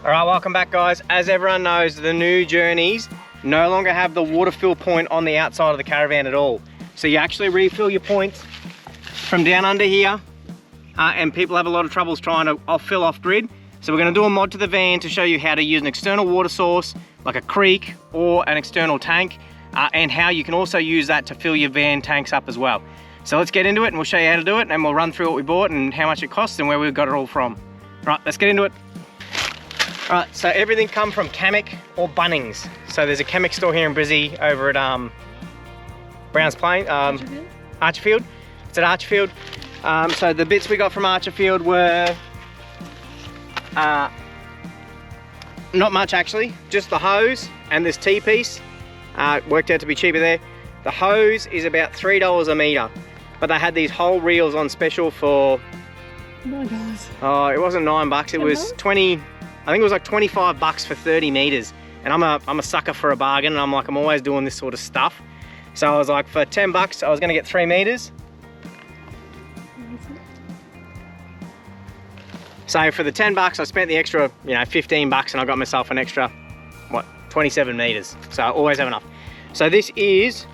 All right, welcome back guys. As everyone knows, the new journeys no longer have the water fill point on the outside of the caravan at all. So you actually refill your points from down under here, and people have a lot of troubles trying to fill off grid. So we're gonna do a mod to the van to show you how to use an external water source, like a creek or an external tank, and how you can also use that to fill your van tanks up as well. So let's get into it and we'll show you how to do it, and we'll run through what we bought and how much it costs and where we got it all from. Right, let's get into it. All right, so everything come from Kamek or Bunnings. So there's a Kamek store here in Brizzy over at Browns Plain, Archerfield. It's at Archerfield. So the bits we got from Archerfield were not much actually, just the hose and this T-piece. Worked out to be cheaper there. The hose is about $3 a meter, but they had these whole reels on special for $9. Oh, it wasn't $9, it was 20. I think it was like 25 bucks for 30 meters. And I'm a sucker for a bargain, and I'm always doing this sort of stuff. So I was like, for 10 bucks, I was gonna get 3 meters. So for the 10 bucks, I spent the extra, 15 bucks, and I got myself an extra, 27 meters. So I always have enough. So this is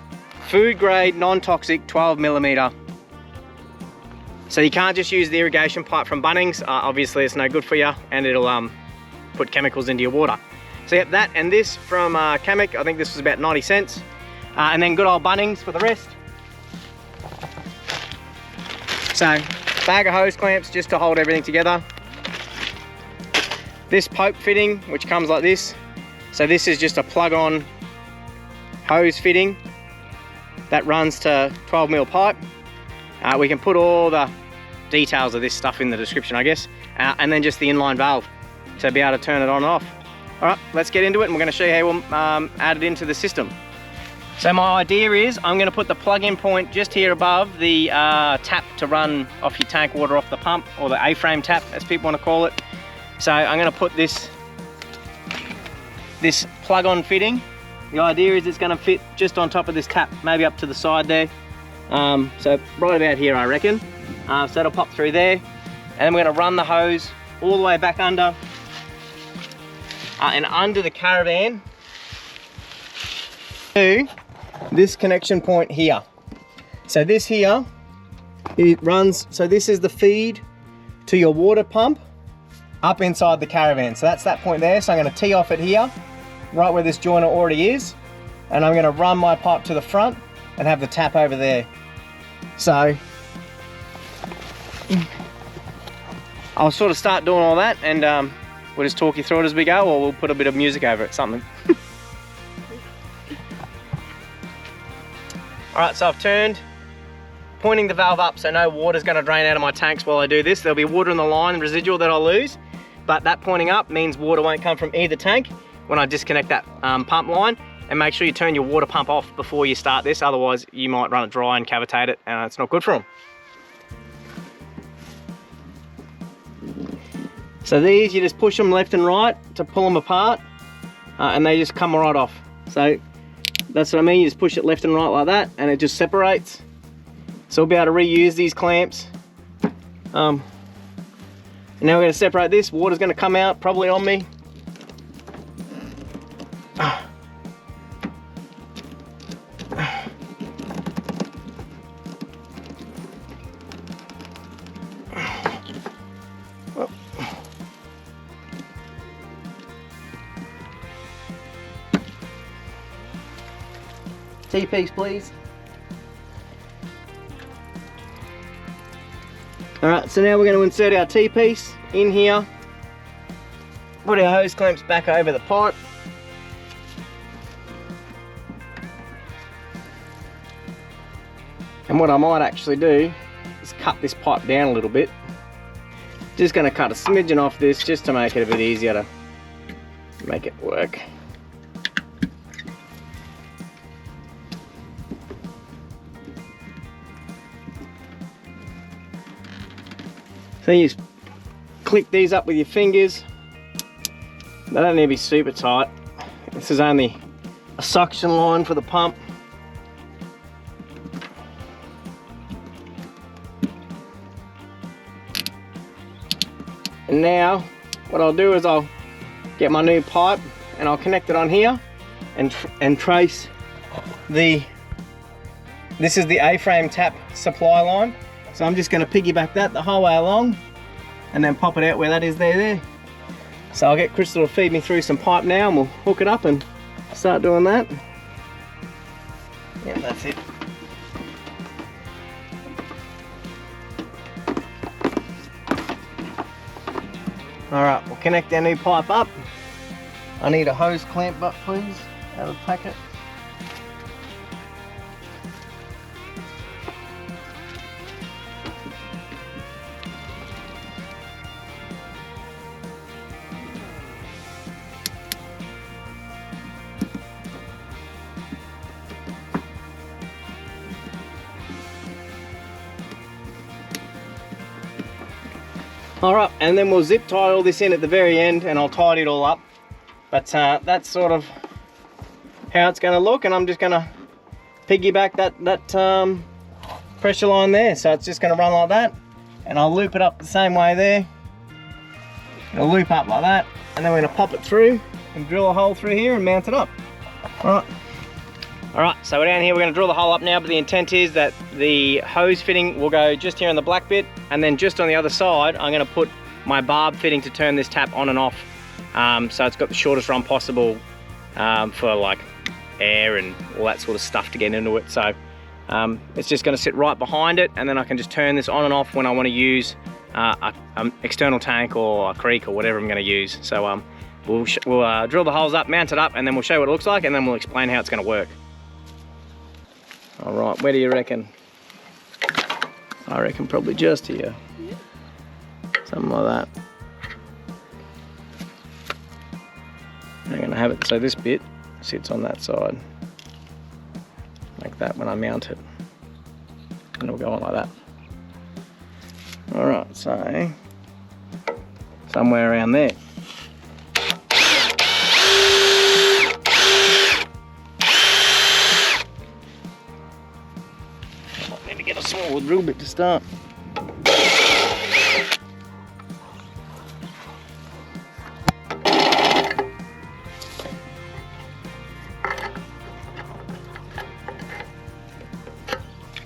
food grade, non-toxic, 12 millimeter. So you can't just use the irrigation pipe from Bunnings. Obviously it's no good for you, and it'll put chemicals into your water. So yep, that and this from Kamek, I think this was about 90 cents. And then good old Bunnings for the rest. So, bag of hose clamps just to hold everything together. This poke fitting, which comes like this. So this is just a plug-on hose fitting that runs to 12 mil pipe. We can put all the details of this stuff in the description, I guess. And then just the inline valve to be able to turn it on and off. All right, let's get into it, and we're going to show you how we'll add it into the system. So my idea is I'm going to put the plug-in point just here above the tap to run off your tank water off the pump, or the A-frame tap as people want to call it. So I'm going to put this plug-on fitting. The idea is it's going to fit just on top of this tap, maybe up to the side there. So right about here, I reckon. So it'll pop through there, and then we're going to run the hose all the way back under and under the caravan to this connection point here. So this here, it runs, so this is the feed to your water pump up inside the caravan. So that's that point there. So I'm going to tee off it here, right where this joiner already is, and I'm going to run my pipe to the front and have the tap over there. So I'll sort of start doing all that, and we'll just talk you through it as we go, or we'll put a bit of music over it, something. All right, so I've turned, pointing the valve up so no water's gonna drain out of my tanks while I do this. There'll be water in the line, residual that I'll lose, but that pointing up means water won't come from either tank when I disconnect that pump line. And make sure you turn your water pump off before you start this, otherwise you might run it dry and cavitate it, and it's not good for them. So these, you just push them left and right to pull them apart, and they just come right off. So that's what I mean, you just push it left and right like that, and it just separates. So we'll be able to reuse these clamps. And now we're going to separate this. Water's going to come out, probably on me. T-piece, please. All right, so now we're going to insert our T-piece in here, put our hose clamps back over the pipe, and what I might actually do is cut this pipe down a little bit. Just going to cut a smidgen off this just to make it a bit easier to make it work. So you just click these up with your fingers. They don't need to be super tight. This is only a suction line for the pump. And now what I'll do is I'll get my new pipe and I'll connect it on here and trace this is the A-frame tap supply line. So I'm just going to piggyback that the whole way along and then pop it out where that is there. So I'll get Crystal to feed me through some pipe now and we'll hook it up and start doing that. Yeah, that's it. Alright, we'll connect our new pipe up. I need a hose clamp up, please, out of the packet. Alright, and then we'll zip tie all this in at the very end and I'll tidy it all up. But that's sort of how it's going to look, and I'm just going to piggyback that pressure line there. So it's just going to run like that, and I'll loop it up the same way there. It'll loop up like that, and then we're going to pop it through and drill a hole through here and mount it up. Alright, so we're down here, we're going to drill the hole up now, but the intent is that the hose fitting will go just here in the black bit, and then just on the other side I'm going to put my barb fitting to turn this tap on and off. So it's got the shortest run possible for like air and all that sort of stuff to get into it. So it's just going to sit right behind it, and then I can just turn this on and off when I want to use an external tank or a creek or whatever I'm going to use. So we'll drill the holes up, mount it up, and then we'll show you what it looks like, and then we'll explain how it's going to work. All right, where do you reckon? I reckon probably just here. Something like that. I'm going to have it so this bit sits on that side, like that when I mount it, and it'll go on like that. Alright, so somewhere around there. I need to get a small drill bit to start.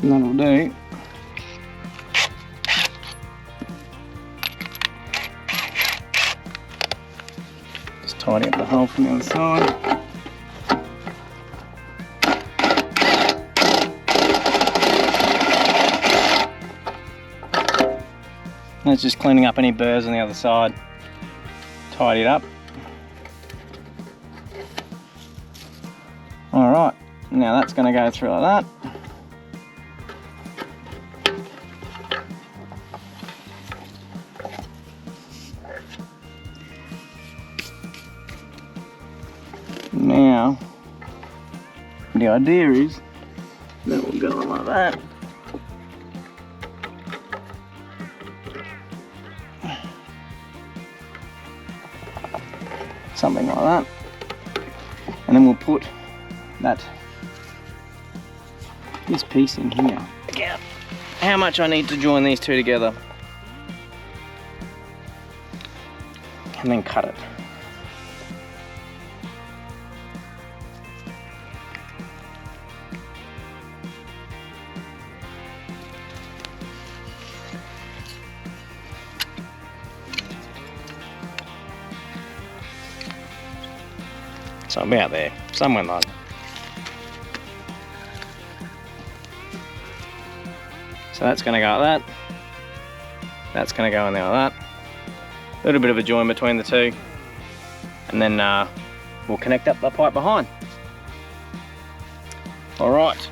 And that'll do. Just tidy up the hole from the other side. That's just cleaning up any burrs on the other side. Tidy it up. Alright, now that's going to go through like that. Now, the idea is that we'll go on like that. Something like that. And then we'll put this piece in here. Look out how much I need to join these two together. And then cut it. So about there, somewhere like that. So that's going to go like that. That's going to go in there like that. A little bit of a join between the two. And then we'll connect up the pipe behind. All right.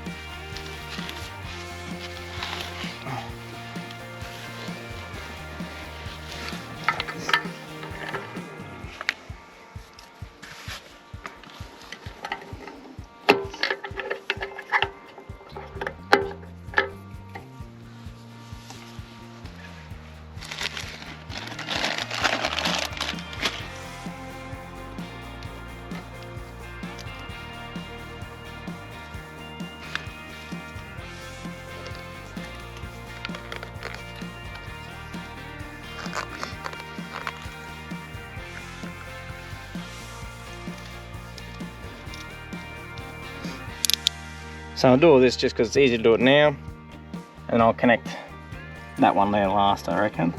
So I'll do all this just because it's easy to do it now, and I'll connect that one there last, I reckon.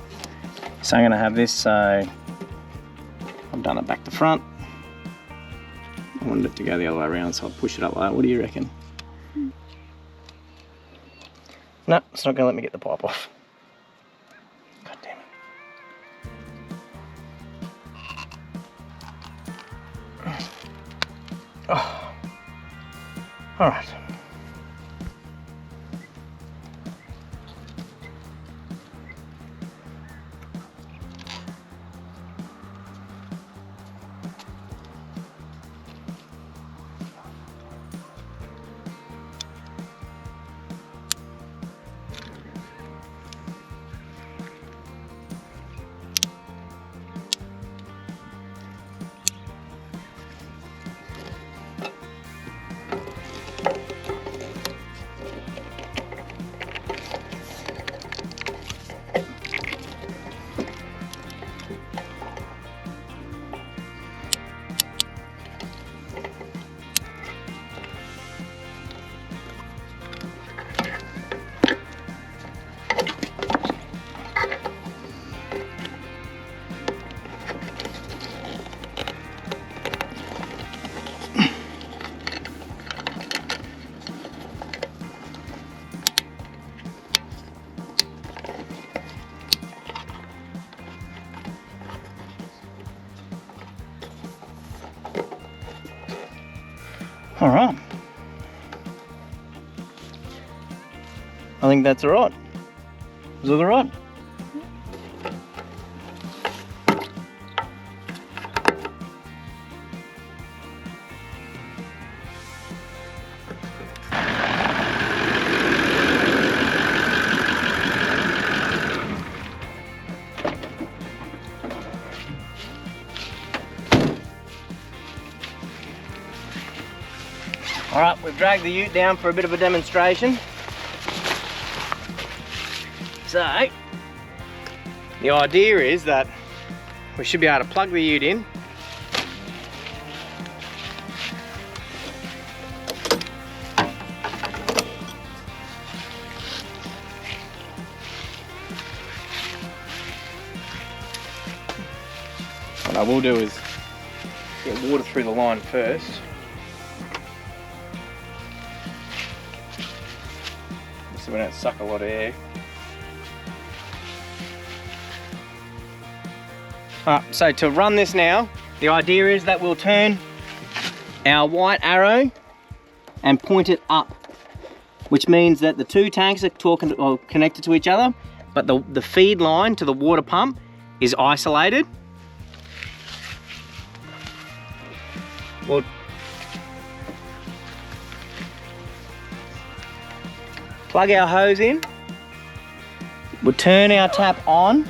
So I'm going to have this, so I've done it back to front. I wanted it to go the other way around, so I'll push it up like that. What do you reckon? No, it's not going to let me get the pipe off. God damn it. Oh. All right. All right. I think that's all right. Is it all right? All right, we've dragged the ute down for a bit of a demonstration. So, the idea is that we should be able to plug the ute in. What I will do is get water through the line first. So we don't suck a lot of air. Alright, so to run this now, the idea is that we'll turn our white arrow and point it up, which means that the two tanks are connected to each other, but the feed line to the water pump is isolated. We'll plug our hose in, we'll turn our tap on,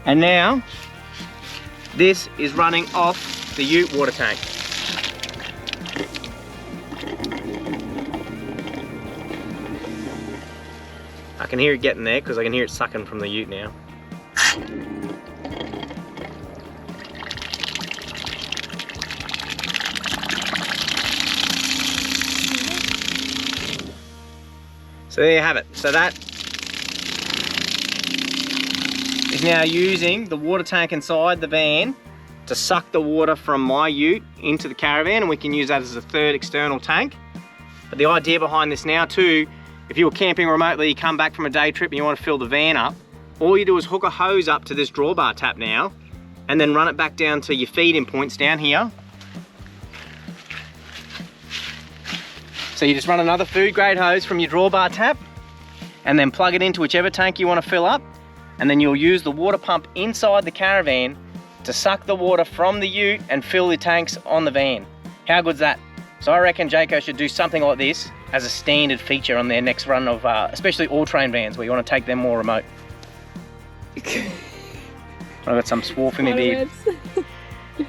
and now this is running off the ute water tank. I can hear it getting there because I can hear it sucking from the ute now. So there you have it. So that is now using the water tank inside the van to suck the water from my ute into the caravan, and we can use that as a third external tank. But the idea behind this now too, if you were camping remotely, you come back from a day trip and you want to fill the van up, all you do is hook a hose up to this drawbar tap now, and then run it back down to your feeding points down here. So you just run another food grade hose from your drawbar tap and then plug it into whichever tank you want to fill up, and then you'll use the water pump inside the caravan to suck the water from the ute and fill the tanks on the van. How good's that? So I reckon Jayco should do something like this as a standard feature on their next run of, especially all-terrain vans where you want to take them more remote. I've got some swarf in my beard.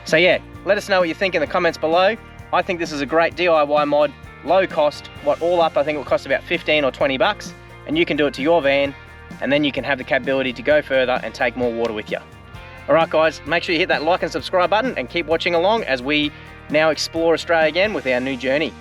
So yeah, let us know what you think in the comments below. I think this is a great DIY mod. Low cost, what all up I think it will cost about 15 or 20 bucks, and you can do it to your van, and then you can have the capability to go further and take more water with you. Alright guys, make sure you hit that like and subscribe button and keep watching along as we now explore Australia again with our new journey.